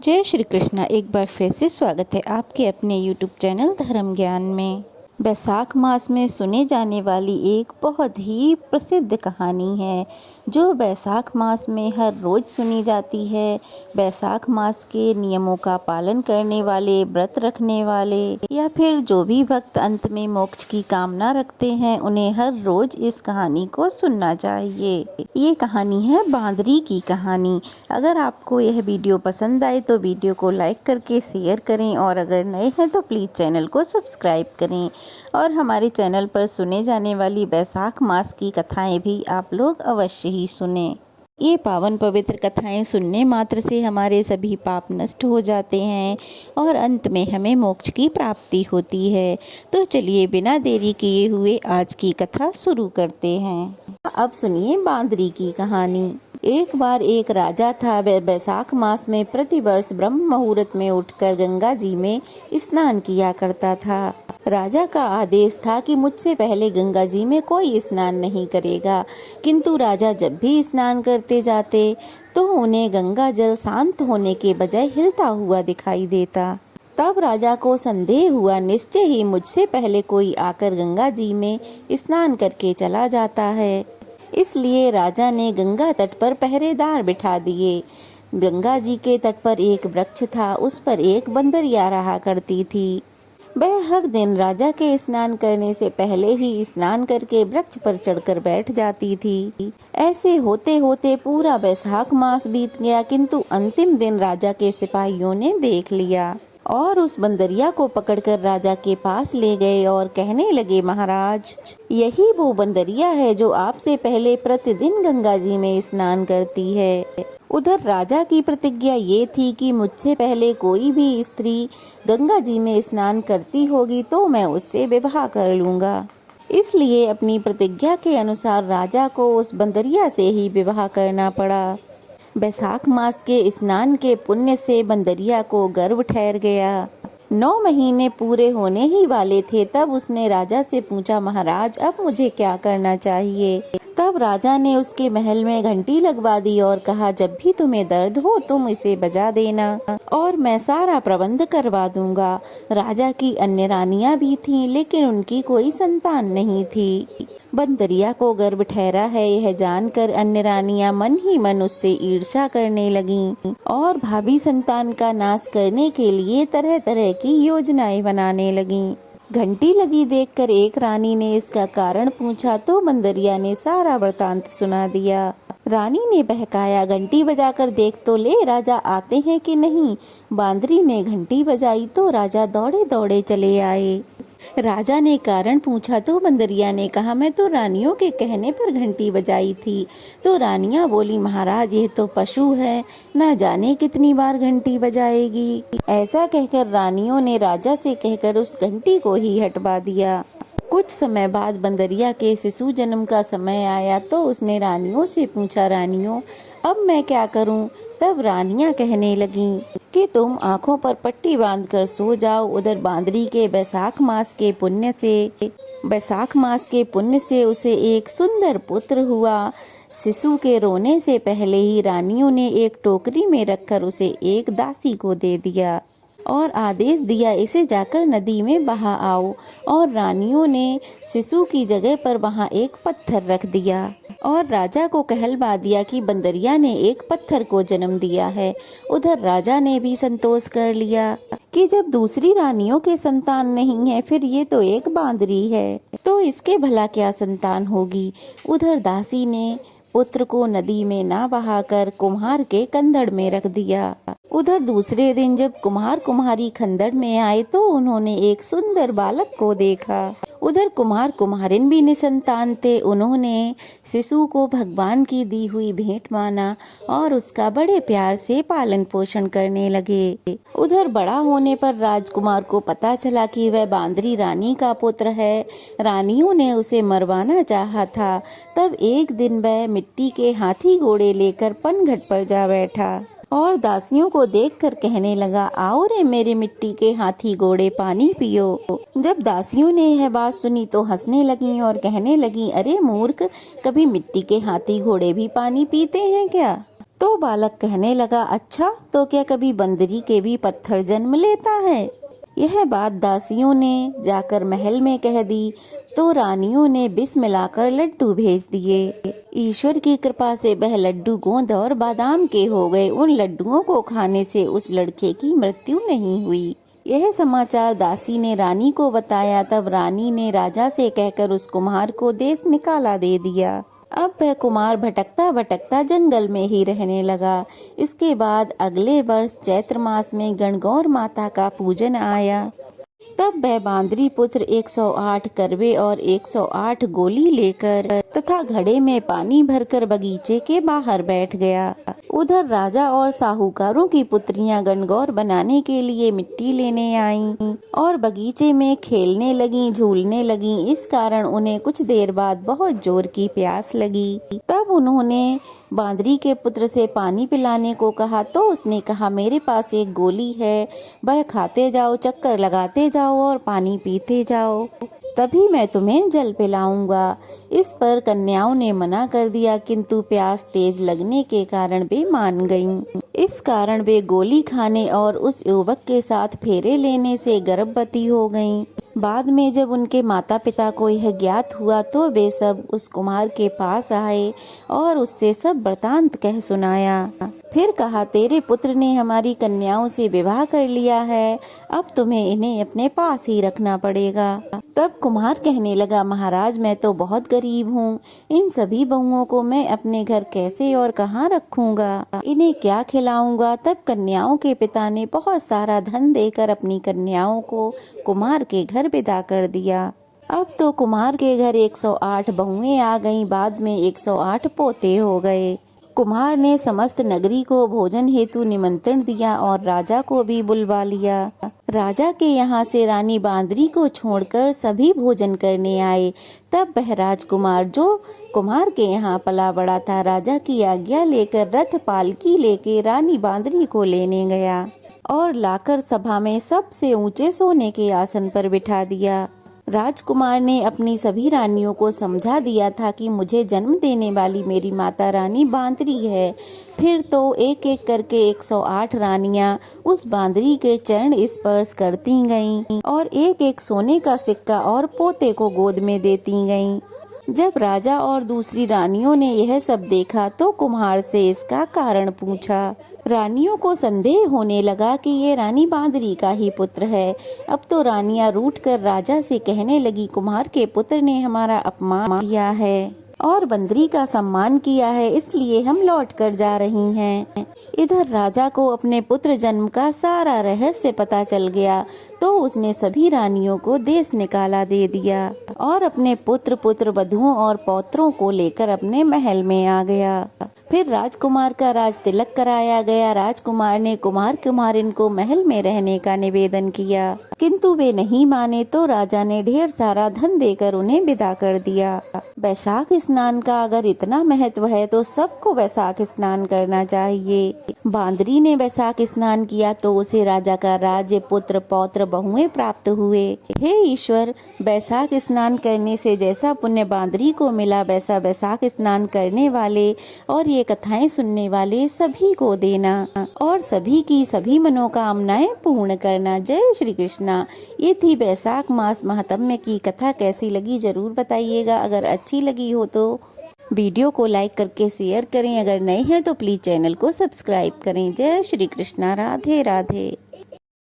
जय श्री कृष्णा। एक बार फिर से स्वागत है आपके अपने यूट्यूब चैनल धर्म ज्ञान में। बैसाख मास में सुने जाने वाली एक बहुत ही प्रसिद्ध कहानी है जो बैसाख मास में हर रोज सुनी जाती है। बैसाख मास के नियमों का पालन करने वाले, व्रत रखने वाले या फिर जो भी भक्त अंत में मोक्ष की कामना रखते हैं, उन्हें हर रोज इस कहानी को सुनना चाहिए। ये कहानी है बांदरी की कहानी। अगर आपको यह वीडियो पसंद आए तो वीडियो को लाइक करके शेयर करें और अगर नए हैं तो प्लीज़ चैनल को सब्सक्राइब करें और हमारे चैनल पर सुने जाने वाली बैसाख मास की कथाएं भी आप लोग अवश्य ही सुनें। ये पावन पवित्र कथाएं सुनने मात्र से हमारे सभी पाप नष्ट हो जाते हैं और अंत में हमें मोक्ष की प्राप्ति होती है। तो चलिए बिना देरी किए हुए आज की कथा शुरू करते हैं। अब सुनिए बांदरी की कहानी। एक बार एक राजा था। बैसाख मास में प्रतिवर्ष ब्रह्म मुहूर्त में उठकर गंगा जी में स्नान किया करता था। राजा का आदेश था कि मुझसे पहले गंगा जी में कोई स्नान नहीं करेगा, किंतु राजा जब भी स्नान करते जाते तो उन्हें गंगा जल शांत होने के बजाय हिलता हुआ दिखाई देता। तब राजा को संदेह हुआ, निश्चय ही मुझसे पहले कोई आकर गंगा जी में स्नान करके चला जाता है। इसलिए राजा ने गंगा तट पर पहरेदार बिठा दिए। गंगा जी के तट पर एक वृक्ष था, उस पर एक बंदरिया रहा करती थी। वह हर दिन राजा के स्नान करने से पहले ही स्नान करके वृक्ष पर चढ़कर बैठ जाती थी। ऐसे होते होते पूरा बैसाख मास बीत गया, किंतु अंतिम दिन राजा के सिपाहियों ने देख लिया और उस बंदरिया को पकड़कर राजा के पास ले गए और कहने लगे, महाराज, यही वो बंदरिया है जो आपसे पहले प्रतिदिन गंगा जी में स्नान करती है। उधर राजा की प्रतिज्ञा ये थी कि मुझसे पहले कोई भी स्त्री गंगा जी में स्नान करती होगी तो मैं उससे विवाह कर लूंगा। इसलिए अपनी प्रतिज्ञा के अनुसार राजा को उस बंदरिया से ही विवाह करना पड़ा। बैसाख मास के स्नान के पुण्य से बंदरिया को गर्भ ठहर गया। 9 महीने पूरे होने ही वाले थे तब उसने राजा से पूछा, महाराज, अब मुझे क्या करना चाहिए? तब राजा ने उसके महल में घंटी लगवा दी और कहा, जब भी तुम्हें दर्द हो तुम इसे बजा देना और मैं सारा प्रबंध करवा दूंगा। राजा की अन्य रानियां भी थीं, लेकिन उनकी कोई संतान नहीं थी। बंदरिया को गर्भ ठहरा है यह जानकर अन्य रानियां मन ही मन उससे ईर्ष्या करने लगीं और भाभी संतान का नाश करने के लिए तरह तरह की योजनाएं बनाने लगीं। घंटी लगी देखकर एक रानी ने इसका कारण पूछा तो बंदरिया ने सारा वृतांत सुना दिया। रानी ने बहकाया, घंटी बजाकर देख तो ले राजा आते हैं कि नहीं। बांदरी ने घंटी बजाई तो राजा दौड़े दौड़े चले आए। राजा ने कारण पूछा तो बंदरिया ने कहा, मैं तो रानियों के कहने पर घंटी बजाई थी। तो रानियां बोली, महाराज, ये तो पशु है, ना जाने कितनी बार घंटी बजाएगी। ऐसा कहकर रानियों ने राजा से कहकर उस घंटी को ही हटवा दिया। कुछ समय बाद बंदरिया के शिशु जन्म का समय आया तो उसने रानियों से पूछा, रानियों, अब मैं क्या करूं? तब रानियां कहने लगीं कि तुम आंखों पर पट्टी बांधकर सो जाओ। उधर बांदरी के बैसाख मास के पुण्य से उसे एक सुंदर पुत्र हुआ। शिशु के रोने से पहले ही रानियों ने एक टोकरी में रखकर उसे एक दासी को दे दिया और आदेश दिया, इसे जाकर नदी में बहा आओ। और रानियों ने शिशु की जगह पर वहां एक पत्थर रख दिया और राजा को कहलवा दिया कि बंदरिया ने एक पत्थर को जन्म दिया है। उधर राजा ने भी संतोष कर लिया कि जब दूसरी रानियों के संतान नहीं है, फिर ये तो एक बांदरी है, तो इसके भला क्या संतान होगी। उधर दासी ने पुत्र को नदी में ना बहाकर कुम्हार के कंधड़ में रख दिया। उधर दूसरे दिन जब कुम्हार कुम्हारी खंदड़ में आए तो उन्होंने एक सुंदर बालक को देखा। उधर कुम्हार कुम्हारिन भी निसंतान थे। उन्होंने शिशु को भगवान की दी हुई भेंट माना और उसका बड़े प्यार से पालन पोषण करने लगे। उधर बड़ा होने पर राजकुमार को पता चला कि वह बांदरी रानी का पुत्र है। रानियों ने उसे मरवाना चाहा था। तब एक दिन वह मिट्टी के हाथी घोड़े लेकर पनघट पर जा बैठा और दासियों को देखकर कहने लगा, आओ रे मेरे मिट्टी के हाथी घोड़े, पानी पियो। जब दासियों ने यह बात सुनी तो हंसने लगीं और कहने लगीं, अरे मूर्ख, कभी मिट्टी के हाथी घोड़े भी पानी पीते हैं क्या? तो बालक कहने लगा, अच्छा तो क्या कभी बंदरी के भी पत्थर जन्म लेता है? यह बात दासियों ने जाकर महल में कह दी तो रानियों ने विष मिलाकर लड्डू भेज दिए। ईश्वर की कृपा से वह लड्डू गोंद और बादाम के हो गए। उन लड्डुओं को खाने से उस लड़के की मृत्यु नहीं हुई। यह समाचार दासी ने रानी को बताया। तब रानी ने राजा से कहकर उस कुम्हार को देश निकाला दे दिया। अब वह कुमार भटकता भटकता जंगल में ही रहने लगा। इसके बाद अगले वर्ष चैत्र मास में गणगौर माता का पूजन आया। तब वह बांदरी पुत्र 108 करवे और 108 गोली लेकर तथा घड़े में पानी भरकर बगीचे के बाहर बैठ गया। उधर राजा और साहूकारों की पुत्रियां गणगौर बनाने के लिए मिट्टी लेने आईं और बगीचे में खेलने लगीं, झूलने लगीं। इस कारण उन्हें कुछ देर बाद बहुत जोर की प्यास लगी। तब उन्होंने बांदरी के पुत्र से पानी पिलाने को कहा तो उसने कहा, मेरे पास एक गोली है, वह खाते जाओ, चक्कर लगाते जाओ और पानी पीते जाओ, तभी मैं तुम्हें जल पिलाऊंगा। इस पर कन्याओं ने मना कर दिया, किंतु प्यास तेज लगने के कारण वे मान गईं। इस कारण वे गोली खाने और उस युवक के साथ फेरे लेने से गर्भवती हो गईं। बाद में जब उनके माता पिता को यह ज्ञात हुआ तो वे सब उस कुमार के पास आए और उससे सब वृतांत कह सुनाया। फिर कहा, तेरे पुत्र ने हमारी कन्याओं से विवाह कर लिया है, अब तुम्हें इन्हें अपने पास ही रखना पड़ेगा। तब कुम्हार कहने लगा, महाराज मैं तो बहुत गरीब हूँ, इन सभी बहुओं को मैं अपने घर कैसे और कहाँ रखूँगा, इन्हें क्या खिलाऊंगा। तब कन्याओं के पिता ने बहुत सारा धन देकर अपनी कन्याओं को कुम्हार के घर विदा कर दिया। अब तो कुम्हार के घर 108 बहुएं आ गईं, बाद में 108 पोते हो गए। कुम्हार ने समस्त नगरी को भोजन हेतु निमंत्रण दिया और राजा को भी बुलवा लिया। राजा के यहाँ से रानी बांदरी को छोड़कर सभी भोजन करने आए। तब वह राजकुमार जो कुम्हार के यहाँ पला बड़ा था, राजा की आज्ञा लेकर रथ पालकी लेके रानी बांदरी को लेने गया और लाकर सभा में सबसे ऊंचे सोने के आसन पर बिठा दिया। राजकुमार ने अपनी सभी रानियों को समझा दिया था कि मुझे जन्म देने वाली मेरी माता रानी बांदरी है। फिर तो एक एक करके 108 रानियां उस बांदरी के चरण स्पर्श करती गईं और एक एक सोने का सिक्का और पोते को गोद में देती गईं। जब राजा और दूसरी रानियों ने यह सब देखा तो कुम्हार से इसका कारण पूछा। रानियों को संदेह होने लगा कि ये रानी बांदरी का ही पुत्र है। अब तो रानियां रूठकर राजा से कहने लगी, कुम्हार के पुत्र ने हमारा अपमान किया है और बंदरी का सम्मान किया है, इसलिए हम लौट कर जा रही हैं। इधर राजा को अपने पुत्र जन्म का सारा रहस्य पता चल गया तो उसने सभी रानियों को देश निकाला दे दिया और अपने पुत्र वधुओं और पौत्रों को लेकर अपने महल में आ गया। फिर राजकुमार का राज तिलक कराया गया। राजकुमार ने कुमार कुमारिन को महल में रहने का निवेदन किया, किंतु वे नहीं माने तो राजा ने ढेर सारा धन देकर उन्हें विदा कर दिया। वैशाख स्नान का अगर इतना महत्व है तो सबको वैशाख स्नान करना चाहिए। बांदरी ने वैशाख स्नान किया तो उसे राजा का राज्य, पुत्र, पौत्र, बहुएं प्राप्त हुए। हे ईश्वर, वैशाख स्नान करने से जैसा पुण्य बांदरी को मिला वैसा वैशाख स्नान करने वाले और ये कथाएं सुनने वाले सभी को देना और सभी की सभी मनोकामनाएं पूर्ण करना। जय श्री कृष्णा। ये थी वैशाख मास महात्म्य की कथा। कैसी लगी जरूर बताइएगा। अगर अच्छी लगी हो तो वीडियो को लाइक करके शेयर करें। अगर नए हैं तो प्लीज चैनल को सब्सक्राइब करें। जय श्री कृष्णा। राधे राधे।